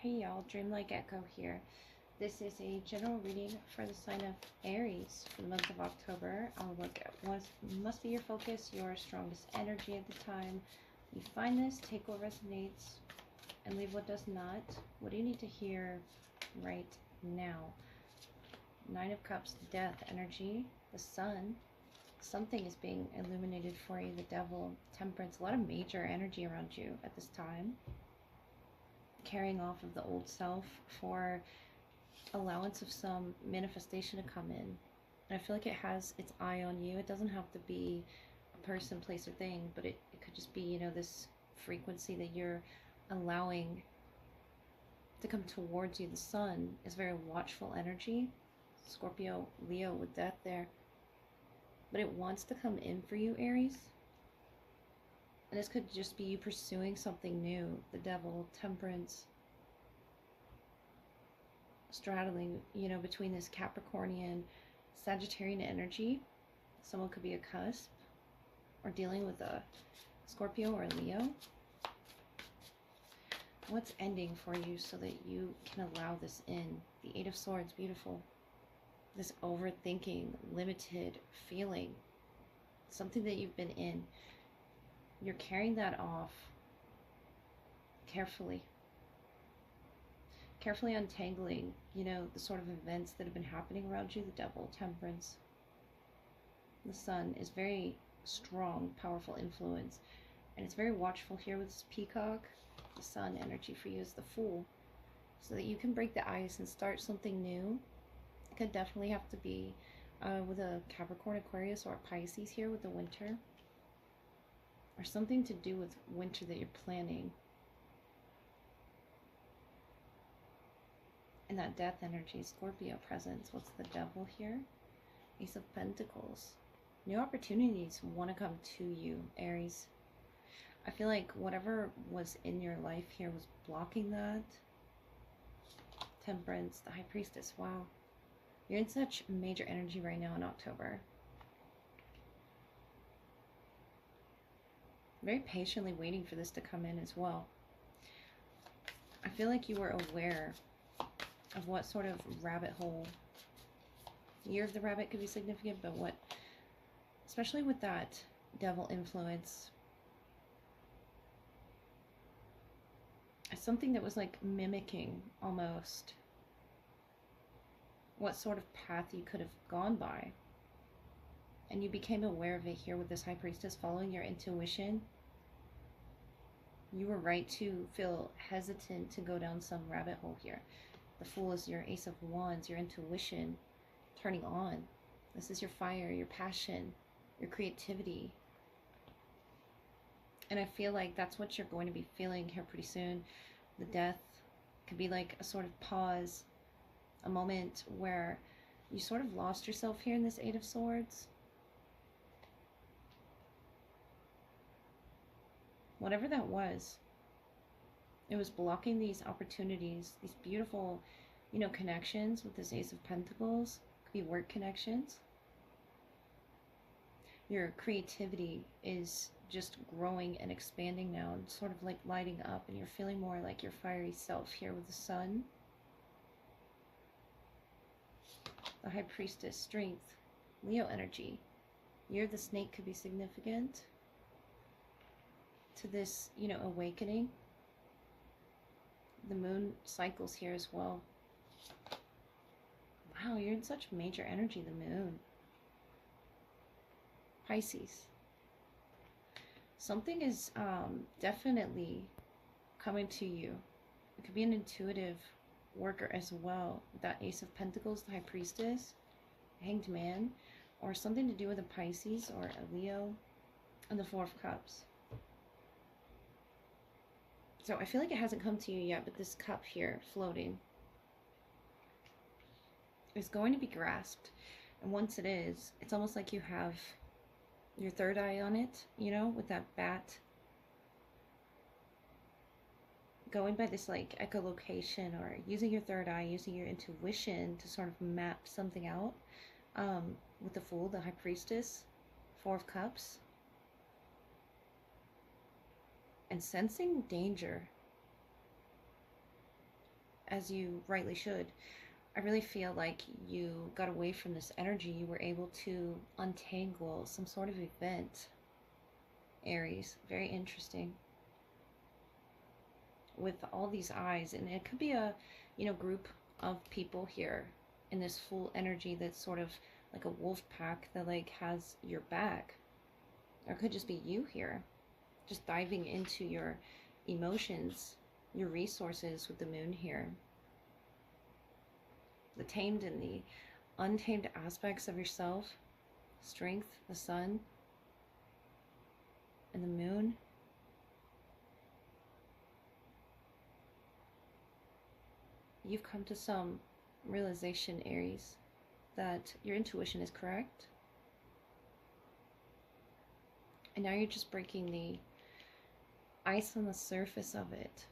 Hey y'all, Dreamlike Echo here. This is a general reading for the sign of Aries for the month of October. I'll look at what must be your focus, your strongest energy at the time. You find this, take what resonates, and leave what does not. What do you need to hear right now? Nine of Cups, Death energy, the Sun. Something is being illuminated for you, the Devil, Temperance. A lot of major energy around you at this time. Carrying off of the old self for allowance of some manifestation to come in. And I feel like it has its eye on you. It doesn't have to be a person, place, or thing, but it could just be, this frequency that you're allowing to come towards you. The Sun is very watchful energy. Scorpio, Leo with death there. But it wants to come in for you, Aries. And this could just be you pursuing something new. The Devil, Temperance, straddling, between this Capricornian, Sagittarian energy. Someone could be a cusp or dealing with a Scorpio or a Leo. What's ending for you so that you can allow this in? The Eight of Swords, beautiful. This overthinking, limited feeling, something that you've been in. You're carrying that off carefully. Carefully untangling, the sort of events that have been happening around you. The Devil, Temperance. The Sun is very strong, powerful influence. And it's very watchful here with this Peacock. The Sun energy for you is the Fool. So that you can break the ice and start something new. It could definitely have to be with a Capricorn, Aquarius, or a Pisces here with the Winter. Or something to do with winter that you're planning. And that death energy, Scorpio presence. What's the Devil here? Ace of Pentacles. New opportunities want to come to you, Aries. I feel like whatever was in your life here was blocking that. Temperance, the High Priestess. Wow. You're in such major energy right now in October. Very patiently waiting for this to come in as well. I feel like you were aware of what sort of rabbit hole. Year of the Rabbit could be significant, but what, especially with that Devil influence, something that was like mimicking almost what sort of path you could have gone by. And you became aware of it here with this High Priestess, following your intuition. You were right to feel hesitant to go down some rabbit hole here. The Fool is your Ace of Wands, your intuition turning on. This is your fire, your passion, your creativity. And I feel like that's what you're going to be feeling here pretty soon. The Death could be like a sort of pause, a moment where you sort of lost yourself here in this Eight of Swords. Whatever that was, it was blocking these opportunities, these beautiful, connections with this Ace of Pentacles. Could be work connections. Your creativity is just growing and expanding now and sort of like lighting up, and you're feeling more like your fiery self here with the Sun. The High Priestess, strength, Leo energy. Year of the Snake could be significant to this, awakening. The Moon cycles here as well. Wow, you're in such major energy, the Moon. Pisces. Something is definitely coming to you. It could be an intuitive worker as well. That Ace of Pentacles, the High Priestess, Hanged Man, or something to do with a Pisces or a Leo, and the Four of Cups. So I feel like it hasn't come to you yet, but this cup here floating is going to be grasped. And once it is, it's almost like you have your third eye on it, with that bat. Going by this like echolocation, or using your third eye, using your intuition to sort of map something out. With the Fool, the High Priestess, Four of Cups. And sensing danger. as you rightly should. I really feel like you got away from this energy. You were able to untangle some sort of event, Aries. Very interesting. With all these eyes, and it could be a, group of people here in this full energy that's sort of like a wolf pack that like has your back. Or it could just be you here, just diving into your emotions, your resources with the moon here. The tamed and the untamed aspects of yourself, strength, the sun, and the moon. You've come to some realization, Aries, that your intuition is correct. And now you're just breaking the ice on the surface of it,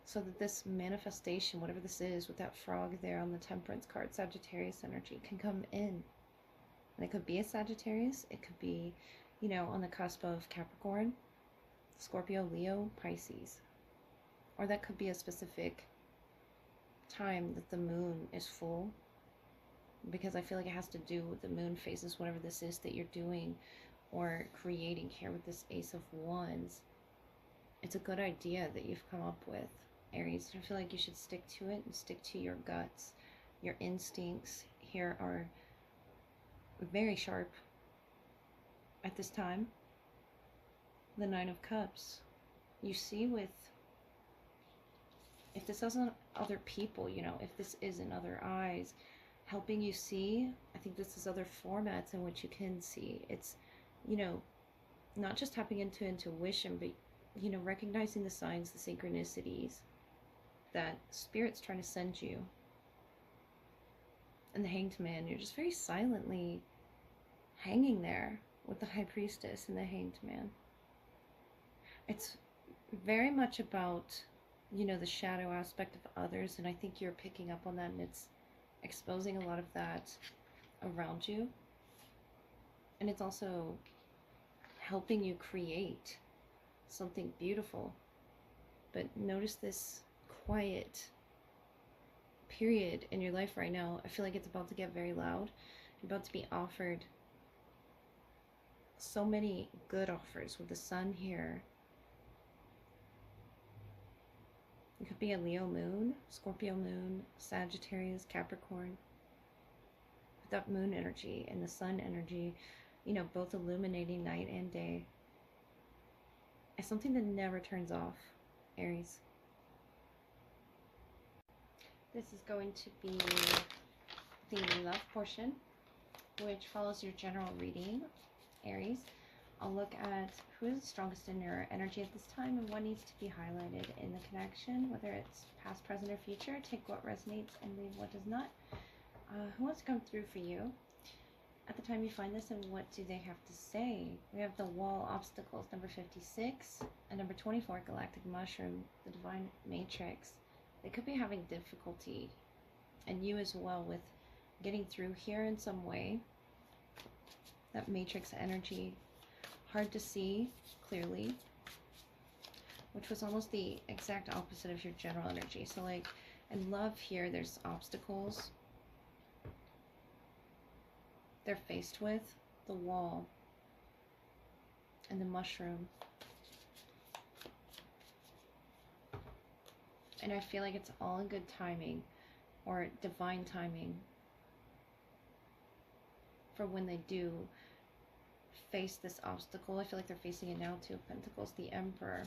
so that this manifestation, whatever this is, with that frog there on the Temperance card, Sagittarius energy, can come in. And it could be a Sagittarius, it could be, on the cusp of Capricorn, Scorpio, Leo, Pisces. Or that could be a specific time that the moon is full, because I feel like it has to do with the moon phases, whatever this is that you're doing or creating here with this Ace of Wands. It's a good idea that you've come up with, Aries. I feel like you should stick to it and stick to your guts. Your instincts here are very sharp at this time. The Nine of Cups. You see, with, if this isn't other people, if this isn't other eyes helping you see, I think this is other formats in which you can see. It's, not just tapping into intuition, but, recognizing the signs, the synchronicities that Spirit's trying to send you. And the Hanged Man, you're just very silently hanging there with the High Priestess and the Hanged Man. It's very much about, the shadow aspect of others, and I think you're picking up on that, and it's exposing a lot of that around you. And it's also helping you create something beautiful. But notice this quiet period in your life right now. I feel like it's about to get very loud. You're about to be offered so many good offers with the sun here. It could be a Leo moon, Scorpio moon, Sagittarius, Capricorn. With that moon energy and the sun energy, both illuminating night and day. It's something that never turns off, Aries. This is going to be the love portion, which follows your general reading, Aries. I'll look at who is the strongest in your energy at this time and what needs to be highlighted in the connection, whether it's past, present, or future. Take what resonates and leave what does not. Who wants to come through for you at the time you find this, and what do they have to say? We have the wall obstacles, number 56, and number 24, galactic mushroom, the divine matrix. They could be having difficulty, and you as well, with getting through here in some way. That matrix energy, hard to see clearly, which was almost the exact opposite of your general energy. So like in love here, there's obstacles they're faced with, the wall and the mushroom. And I feel like it's all in good timing, or divine timing, for when they do face this obstacle. I feel like they're facing it now. Two of Pentacles, the Emperor,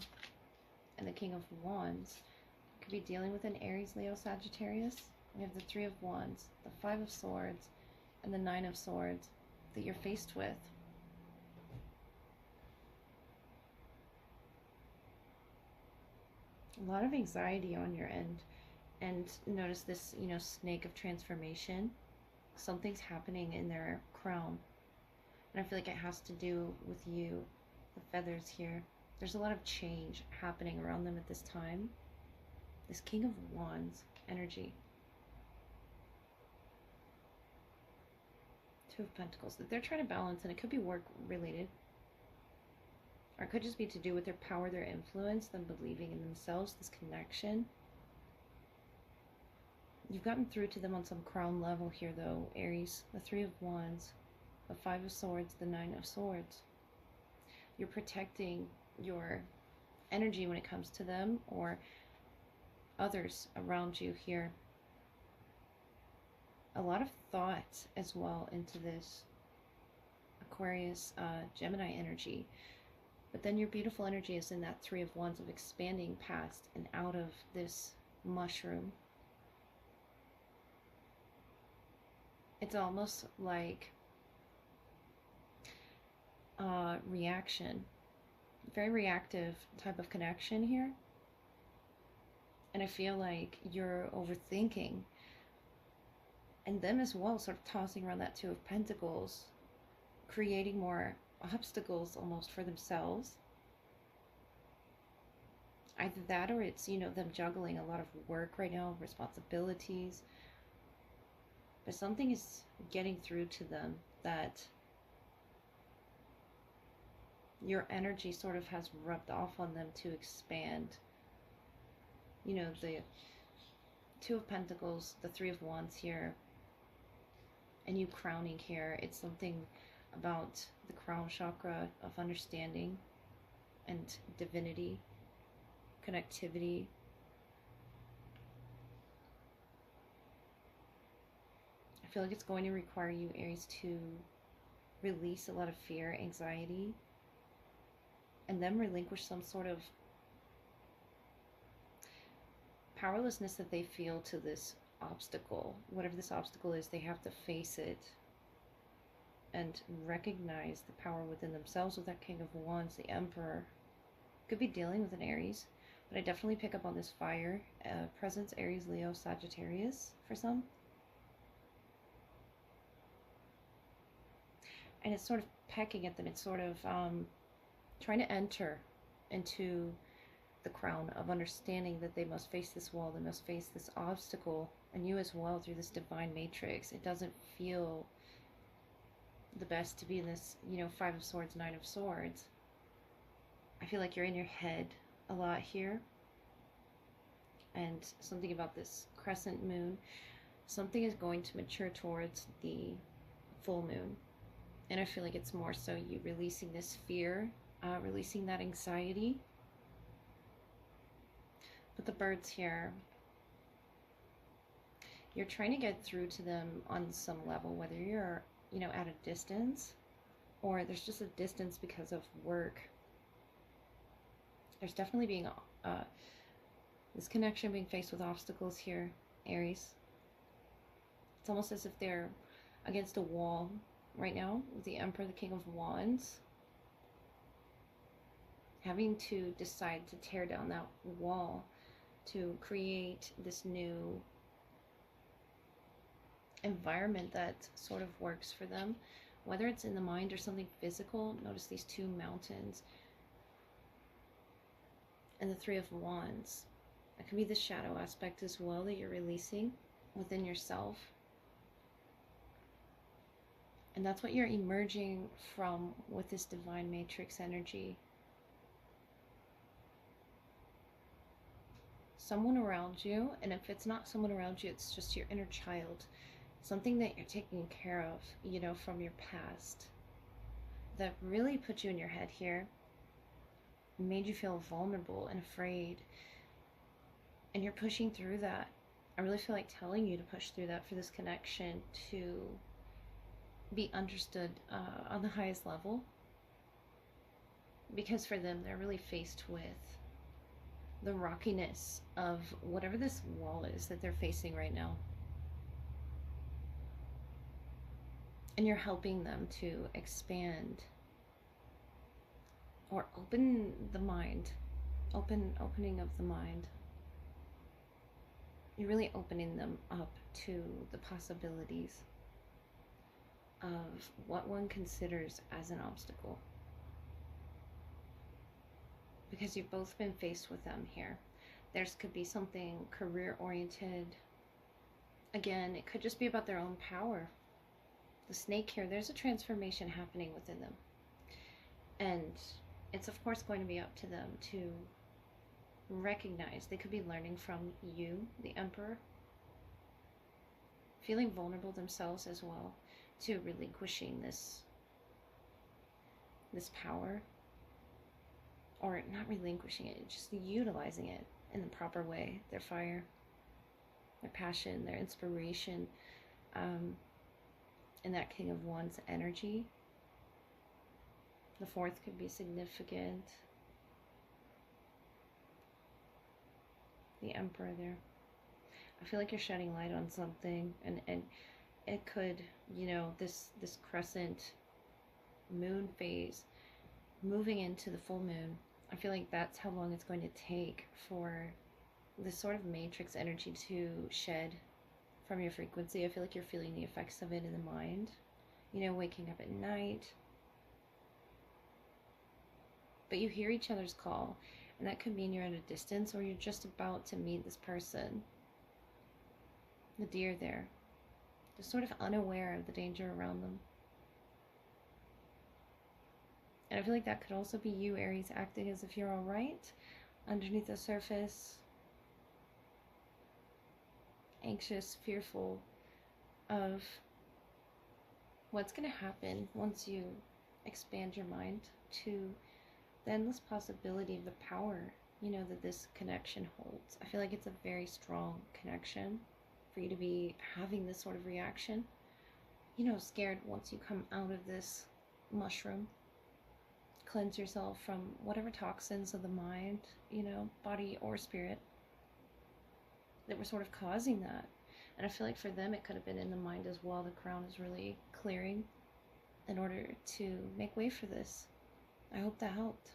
and the King of Wands. Could be dealing with an Aries, Leo, Sagittarius. We have the Three of Wands, the Five of Swords, and the Nine of Swords that you're faced with. A lot of anxiety on your end. And notice this, snake of transformation. Something's happening in their crown. And I feel like it has to do with you, the feathers here. There's a lot of change happening around them at this time. This King of Wands energy. Two of Pentacles that they're trying to balance, and it could be work related. Or it could just be to do with their power, their influence, them believing in themselves, this connection. You've gotten through to them on some crown level here, though, Aries. The Three of Wands, the Five of Swords, the Nine of Swords. You're protecting your energy when it comes to them or others around you here. A lot of thought as well into this Aquarius, Gemini energy. But then your beautiful energy is in that Three of Wands of expanding past and out of this mushroom. It's almost like reaction. Very reactive type of connection here. And I feel like you're overthinking. And them as well, sort of tossing around that Two of Pentacles, creating more obstacles almost for themselves. Either that or it's, you know, them juggling a lot of work right now, responsibilities. But something is getting through to them that your energy sort of has rubbed off on them to expand. You know, the Two of Pentacles, the Three of Wands here, and you crowning here. It's something about the crown chakra of understanding and divinity, connectivity. I feel like it's going to require you, Aries, to release a lot of fear, anxiety, and then relinquish some sort of powerlessness that they feel to this obstacle. Whatever this obstacle is, they have to face it and recognize the power within themselves. With that King of Wands, the Emperor, could be dealing with an Aries, but I definitely pick up on this fire presence, Aries, Leo, Sagittarius for some. And it's sort of pecking at them. It's sort of trying to enter into the crown of understanding that they must face this wall, they must face this obstacle, and you as well through this divine matrix. It doesn't feel the best to be in this, you know, Five of Swords, Nine of Swords. I feel like you're in your head a lot here. And something about this crescent moon, something is going to mature towards the full moon. And I feel like it's more so you releasing this fear, releasing that anxiety. But the birds here, you're trying to get through to them on some level, whether you're, you know, at a distance or there's just a distance because of work. There's definitely being this connection being faced with obstacles here, Aries. It's almost as if they're against a wall right now with the Emperor, the King of Wands, having to decide to tear down that wall to create this new environment that sort of works for them, whether it's in the mind or something physical. Notice these two mountains and the Three of Wands. It can be the shadow aspect as well that you're releasing within yourself. And that's what you're emerging from with this divine matrix energy. Someone around you, and if it's not someone around you, it's just your inner child. Something that you're taking care of, you know, from your past that really put you in your head here, made you feel vulnerable and afraid. And you're pushing through that. I really feel like telling you to push through that for this connection to be understood on the highest level. Because for them, they're really faced with the rockiness of whatever this wall is that they're facing right now. And you're helping them to expand or open the mind, opening of the mind. You're really opening them up to the possibilities of what one considers as an obstacle. Because you've both been faced with them here. Theirs could be something career-oriented. Again, it could just be about their own power. The snake here, there's a transformation happening within them. And it's of course going to be up to them to recognize. They could be learning from you, the Emperor. feeling vulnerable themselves as well to relinquishing this power, or not relinquishing it, just utilizing it in the proper way. Their fire, their passion, their inspiration, and that King of Wands energy. The fourth could be significant. The Emperor there. I feel like you're shedding light on something, and it could, you know, this crescent moon phase moving into the full moon. I feel like that's how long it's going to take for this sort of matrix energy to shed from your frequency. I feel like you're feeling the effects of it in the mind, you know, waking up at night. But you hear each other's call, and that could mean you're at a distance or you're just about to meet this person. The Deer there, they're sort of unaware of the danger around them. And I feel like that could also be you, Aries, acting as if you're all right underneath the surface, anxious, fearful of what's going to happen once you expand your mind to the endless possibility of the power, you know, that this connection holds. I feel like it's a very strong connection for you to be having this sort of reaction, you know, scared once you come out of this mushroom. Cleanse yourself from whatever toxins of the mind, you know, body or spirit, that were sort of causing that. And I feel like for them it could have been in the mind as well. The crown is really clearing in order to make way for this. I hope that helped.